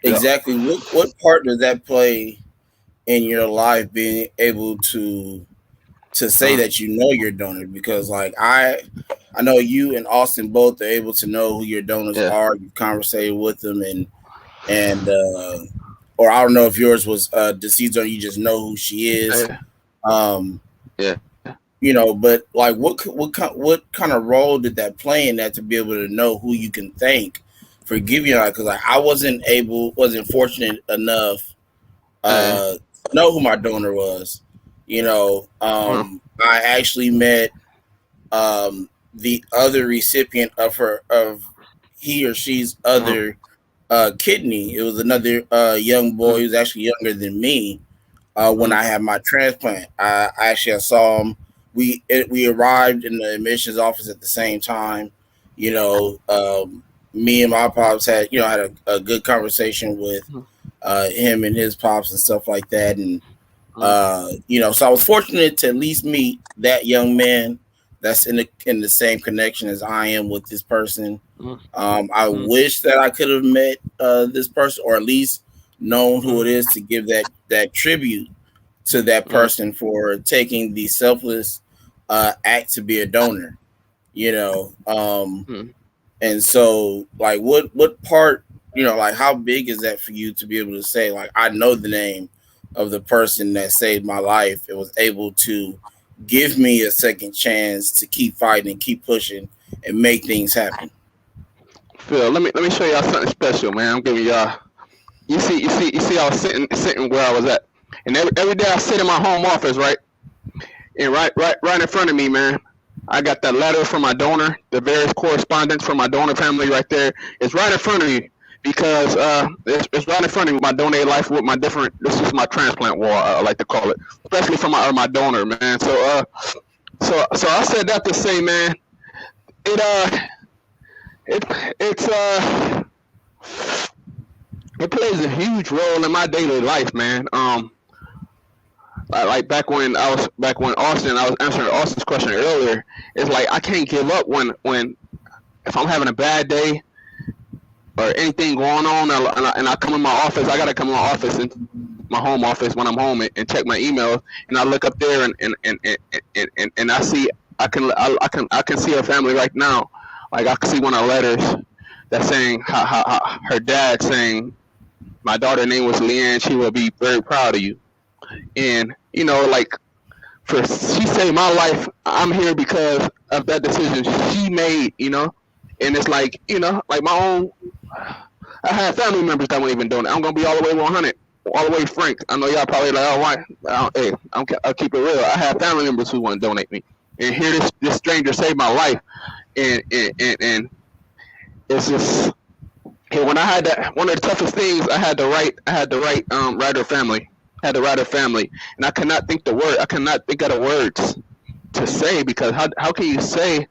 Exactly. What part does that play in your life, being able to say that your donor? Because like I know you and Austin both are able to know who your donors are. You've conversated with them, and or I don't know if yours was deceased or you just know who she is. But like what kind of role did that play in that, to be able to know who you can thank for giving you? Because I wasn't fortunate enough to know who my donor was. I actually met the other recipient of he or she's other kidney. It was another young boy who's actually younger than me. When I had my transplant, I saw him. We arrived in the admissions office at the same time. Me and my pops had a good conversation with him and his pops and stuff like that. And so I was fortunate to at least meet that young man that's in the same connection as I am with this person. I wish that I could have met this person, or at least known who it is, to give that tribute to that person for taking the selfless act to be a donor. And so like what part, like how big is that for you to be able to say, like, I know the name of the person that saved my life and was able to give me a second chance to keep fighting and keep pushing and make things happen? Phil, let me show y'all something special, man. I'm giving y'all. You see, I was sitting where I was at, and every day I sit in my home office, right, and right in front of me, man, I got that letter from my donor, the various correspondence from my donor family right there. It's right in front of me, because it's right in front of me, my donated life with my different. This is my transplant wall, I like to call it, especially from my donor, man. So I said that to say, man, it plays a huge role in my daily life, man. Like back when Austin, I was answering Austin's question earlier. It's like I can't give up when if I'm having a bad day or anything going on, and I come in my office. I gotta come in my office, and my home office, when I'm home, and check my emails, and I look up there and I see I can see her family right now. Like I can see one of the letters that's saying how her dad saying, my daughter's name was Leanne. She will be very proud of you. And like, she saved my life. I'm here because of that decision she made. And it's like like my own. I have family members that won't even donate. I'm gonna be all the way 100, all the way frank. I know y'all probably like, oh, why? Hey, I'll keep it real. I have family members who want to donate me, and here this stranger saved my life, and it's just. And when I had that, one of the toughest things, I had to write write her family. Had to write her family, and I cannot think of the words to say, because how can you say,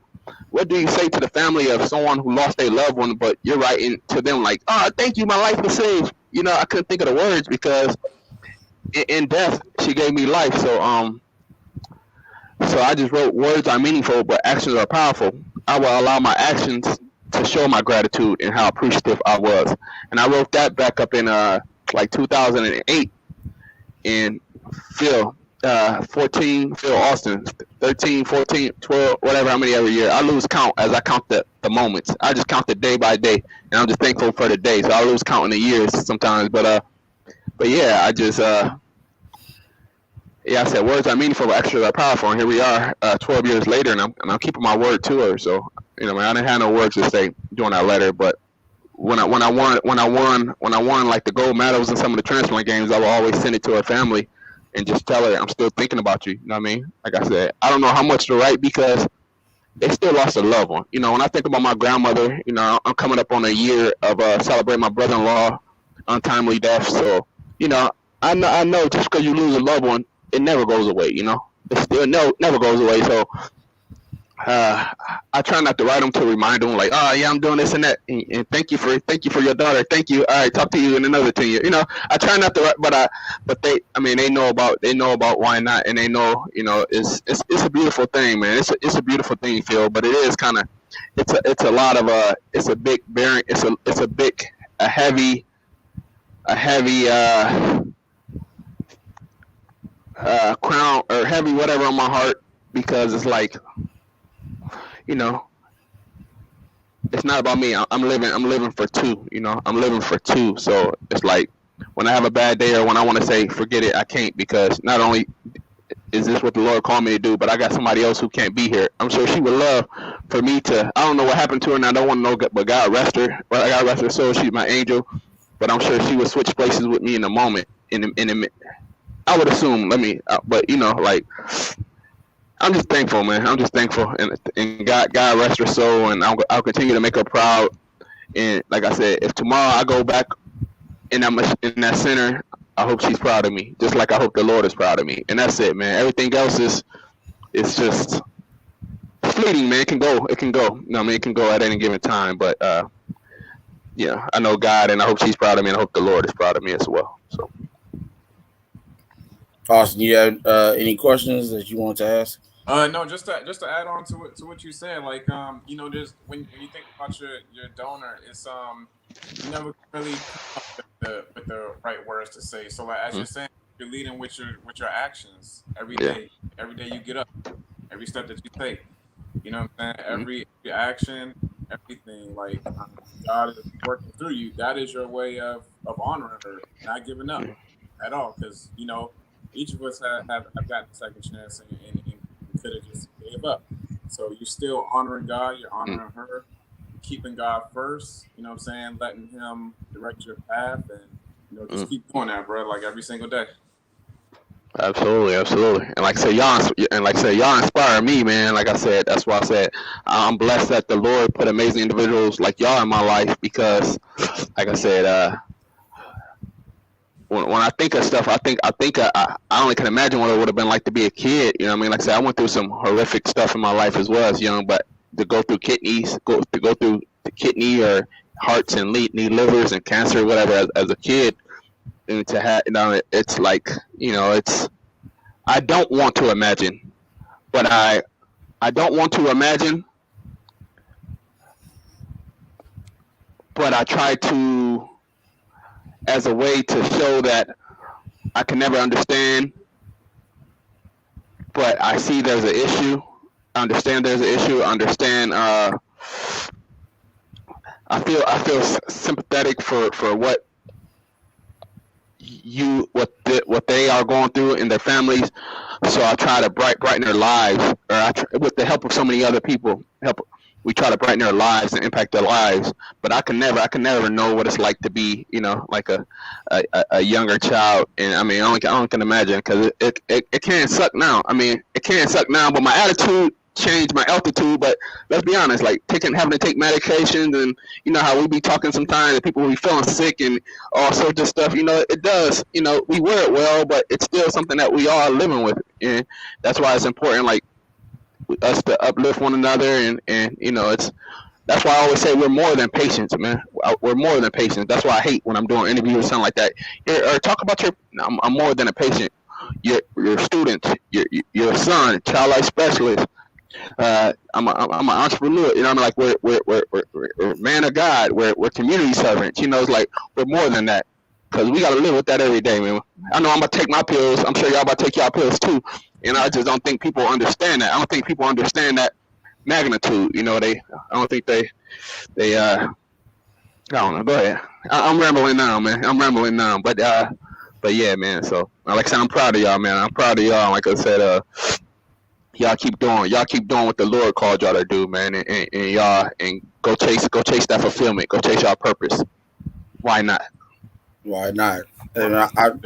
what do you say to the family of someone who lost their loved one, but you're writing to them like, oh, thank you, my life was saved. I couldn't think of the words, because in death she gave me life. So I just wrote, words are meaningful, but actions are powerful. I will allow my actions to show my gratitude and how appreciative I was. And I wrote that back up in like 2008. And Phil, 14, Phil Austin, 13, 14, 12, whatever, how many every year. I lose count as I count the moments. I just count it day by day, and I'm just thankful for the day. So I lose count in the years sometimes. But yeah, I just I said words are meaningful, but actions are powerful. And here we are, 12 years later, and I'm keeping my word to her. So man, I didn't have no words to say during that letter, but when I won like the gold medals in some of the transplant games, I would always send it to her family and just tell her I'm still thinking about you. You know what I mean? Like I said, I don't know how much to write because they still lost a loved one. You know, when I think about my grandmother, you know, I'm coming up on a year of celebrating my brother-in-law untimely death. So, you know, I know just because you lose a loved one, it never goes away. You know, it still never goes away. So I try not to write them to remind them, like, oh yeah, I'm doing this and that, and thank you for your daughter. Thank you. All right, talk to you in another 10 years. You know, I try not to write, but they know about why not, and they know, you know, it's a beautiful thing, man. It's a beautiful thing, Phil. But it is kind of, it's a lot of it's a big bearing, a heavy crown or heavy whatever on my heart, because it's like, you know, it's not about me. I'm living for two. You know, I'm living for two. So it's like when I have a bad day or when I want to say forget it, I can't, because not only is this what the Lord called me to do, but I got somebody else who can't be here. I'm sure she would love for me to. I don't know what happened to her, and I don't want to know, but God rest her. Well, God rest her soul. She's my angel, but I'm sure she would switch places with me in a moment. I would assume. But you know, like. I'm just thankful, man. I'm just thankful, and God rest her soul, and I'll continue to make her proud. And like I said, if tomorrow I go back in that center, I hope she's proud of me, just like I hope the Lord is proud of me. And that's it, man. Everything else is just fleeting, man. It can go. You know what I mean? It can go at any given time. But yeah, I know God, and I hope she's proud of me, and I hope the Lord is proud of me as well. So. Austin, you have any questions that you want to ask? No, just to add on to what you said, like you know, there's when you think about your donor, it's you never really come up with the right words to say. So like as you're saying, you're leading with your actions every day. Every day you get up, every step that you take. You know what I'm saying? Every action, everything. Like God is working through you. That is your way of honoring her, not giving up at all. Because you know, each of us have gotten a second chance and could have just gave up. So you're still honoring God, you're honoring her, keeping God first, you know what I'm saying, letting him direct your path, and you know, just keep doing that, bro, like every single day. Absolutely. And like I say, y'all inspire me, man. Like I said, that's why I said I'm blessed that the Lord put amazing individuals like y'all in my life, because like I said, when I think of stuff, I only can imagine what it would have been like to be a kid. You know what I mean? Like I said, I went through some horrific stuff in my life as well as young, but to go through go through the kidney or hearts and livers and cancer, whatever, as a kid, and to have, you know, it's like, you know, I don't want to imagine, but I don't want to imagine, but I try to, as a way to show that I can never understand, but I see there's an issue. I understand there's an issue. I understand. I feel sympathetic for what they are going through in their families. So I try to brighten their lives, or with the help of so many other people. We try to brighten their lives and impact their lives, but I can never know what it's like to be, you know, like a younger child. And I mean, I only can imagine, because it can suck now. I mean, it can suck now, but my attitude changed, my altitude. But let's be honest, like having to take medications, and you know how we be talking sometimes, that people will be feeling sick and all sorts of stuff. You know, it does. You know, we wear it well, but it's still something that we are living with, and that's why it's important, like, us to uplift one another, and you know, that's why I always say we're more than patients, man. We're more than patients. That's why I hate when I'm doing interviews or something like that. Or talk about I'm more than a patient. Your student, your son, child life specialist. I'm an entrepreneur. You know, I'm like we're man of God. We're community servants. You know, it's like we're more than that, because we got to live with that every day, man. I know I'm gonna take my pills. I'm sure y'all about to take y'all pills too. And I just don't think people understand that. I don't think people understand that magnitude. You know, I don't think they I don't know. Go ahead. I'm rambling now, man. But yeah, man. So like I said, I'm proud of y'all, man. I'm proud of y'all. Like I said, y'all keep doing what the Lord called y'all to do, man, and y'all and go chase that fulfillment, go chase y'all purpose. Why not? Why not? And I'm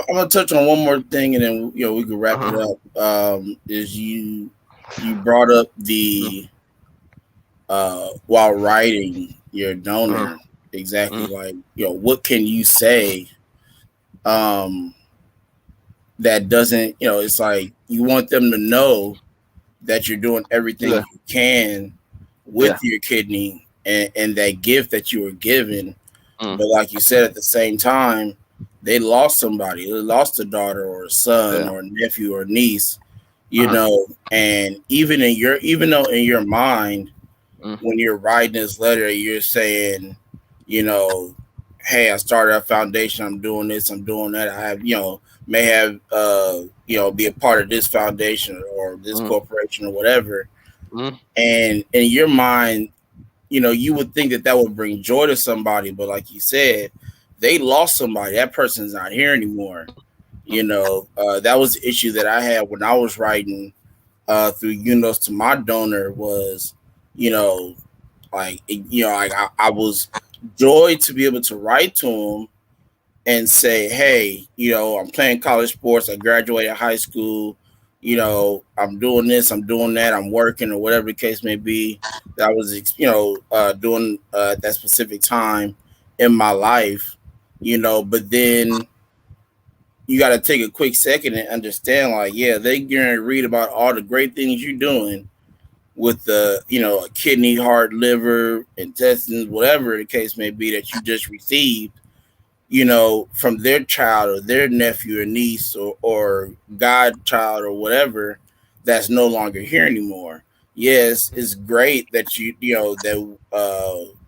gonna touch on one more thing, and then we can wrap it up. Is you brought up the while writing your donor, exactly like what can you say that doesn't it's like you want them to know that you're doing everything you can with your kidney and that gift that you were given. But like you said, at the same time, they lost somebody. They lost a daughter or a son or a nephew or a niece, and even though in your mind, when you're writing this letter, you're saying, hey, I started a foundation, I'm doing this, I'm doing that. I have, may have, be a part of this foundation or this corporation or whatever. And in your mind, you would think that would bring joy to somebody, but like you said, they lost somebody. That person's not here anymore. That was the issue that I had when I was writing through UNOS to my donor was, I was joy to be able to write to him and say, hey, I'm playing college sports. I graduated high school. I'm doing this, I'm doing that, I'm working or whatever the case may be. That was, doing that specific time in my life, but then you got to take a quick second and understand, like, yeah, they going to read about all the great things you're doing with the, a kidney, heart, liver, intestines, whatever the case may be that you just received, from their child or their nephew or niece or godchild or whatever that's no longer here anymore. Yes, it's great that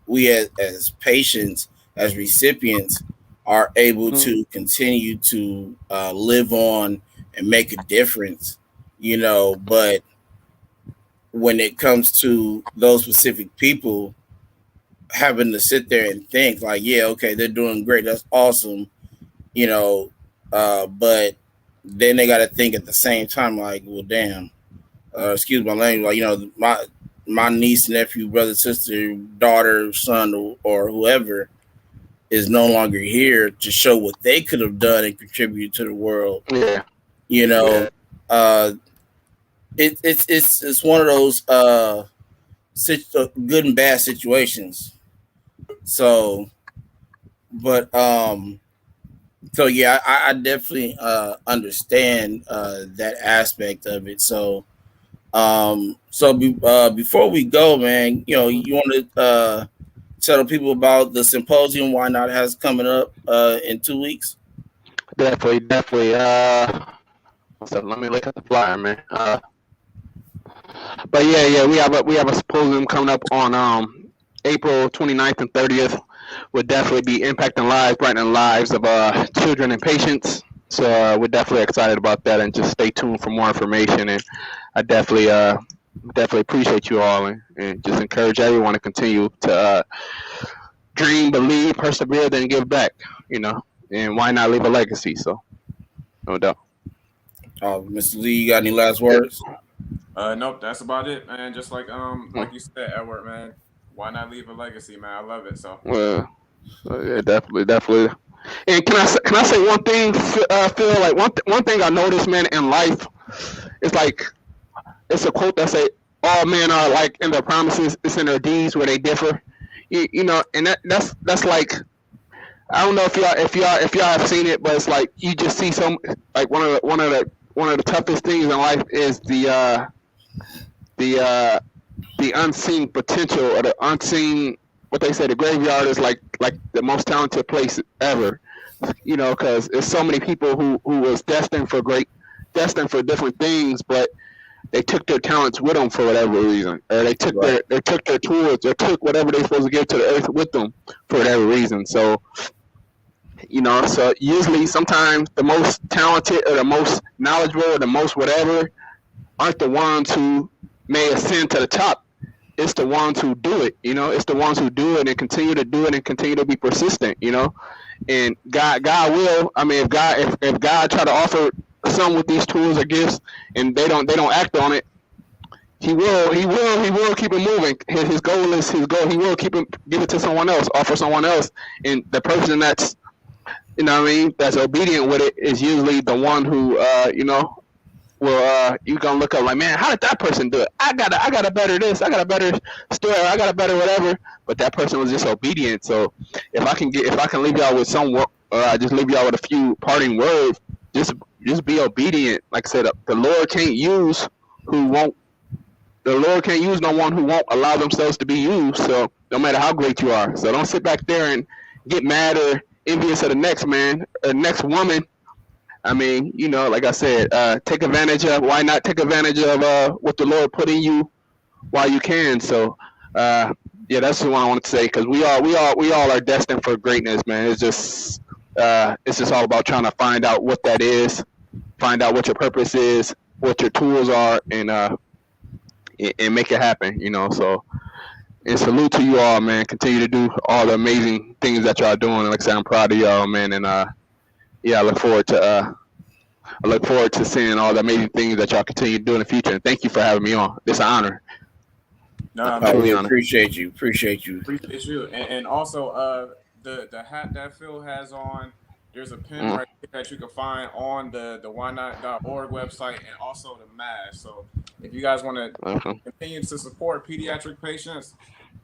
we as patients, as recipients, are able to continue to live on and make a difference, but when it comes to those specific people, having to sit there and think like, yeah, okay, they're doing great, that's awesome, but then they got to think at the same time, like, well, damn, excuse my language, like, my niece, nephew, brother, sister, daughter, son, or whoever is no longer here to show what they could have done and contribute to the world. It's one of those good and bad situations. So, but so yeah, I definitely understand that aspect of it. So, before we go, man, you want to tell people about the symposium Why Not has coming up in 2 weeks. Definitely. So let me look at the flyer, man. But yeah, we have a symposium coming up on April 29th and 30th. Will definitely be impacting lives, brightening lives of children and patients. So we're definitely excited about that, and just stay tuned for more information. And I definitely appreciate you all, and just encourage everyone to continue to dream, believe, persevere, then give back. And why not leave a legacy? So, no doubt. Mr. Lee, you got any last words? Nope, that's about it, man. Just like you said, Edward, man. Why not leave a legacy, man? I love it. So. Well, yeah, definitely. And can I say one thing, Phil? Like one thing I noticed, man, in life, it's like it's a quote that say, "All men are like in their promises; it's in their deeds where they differ." And that's like, I don't know if y'all have seen it, but it's like you just see some, like one of the toughest things in life is the unseen potential, or the unseen, what they say, the graveyard is like the most talented place ever, because there's so many people who was destined for different things, but they took their talents with them for whatever reason, or they took their tools, or took whatever they're supposed to give to the earth with them for whatever reason. So, so usually sometimes the most talented or the most knowledgeable or the most whatever aren't the ones who may ascend to the top. It's the ones who do it, it's the ones who do it and continue to do it and continue to be persistent, and God will, I mean, if God try to offer some with these tools or gifts, and they don't act on it, he will keep it moving. His goal is his goal. He will give it to someone else, offer someone else, and the person that's, you know what I mean, that's obedient with it is usually the one who will you gonna look up like, man, how did that person do it? I got a better this, I got a better story, I got a better whatever. But that person was just obedient. So if I can leave y'all with some, just leave y'all with a few parting words, just be obedient. Like I said, the Lord can't use no one who won't allow themselves to be used. So no matter how great you are, so don't sit back there and get mad or envious of the next man or next woman. I mean, like I said, why not take advantage of what the Lord put in you while you can. So that's what I wanted to say, because we all are destined for greatness, man. It's just all about trying to find out what that is, find out what your purpose is, what your tools are, and make it happen. So, and salute to you all, man. Continue to do all the amazing things that y'all doing. Like I said, I'm proud of y'all, man. And I look forward to seeing all the amazing things that y'all continue to do in the future. And thank you for having me on. It's an honor. No, we appreciate you. Appreciate you. And also, the hat that Phil has on, there's a pin right here that you can find on the whynot.org website, and also the mask. So if you guys want to continue to support pediatric patients,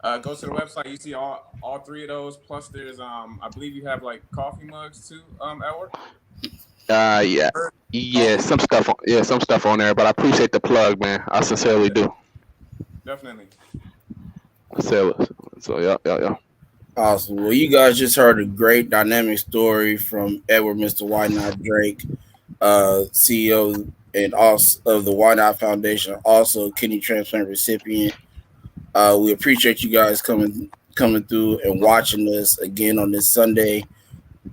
go to the website. You see all three of those. Plus, there's I believe you have like coffee mugs too, Edward. Some stuff on there. But I appreciate the plug, man. I sincerely do. Definitely. So yeah. Awesome. Well, you guys just heard a great dynamic story from Edward, Mr. Why Not Drake, CEO and also of the Why Not Foundation, also kidney transplant recipient. We appreciate you guys coming through and watching us again on this Sunday.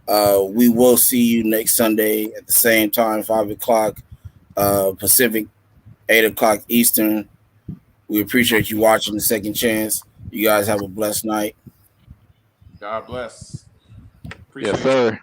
We will see you next Sunday at the same time, 5:00 Pacific, 8:00 Eastern. We appreciate you watching the Second Chance. You guys have a blessed night. God bless. Appreciate yes, sir.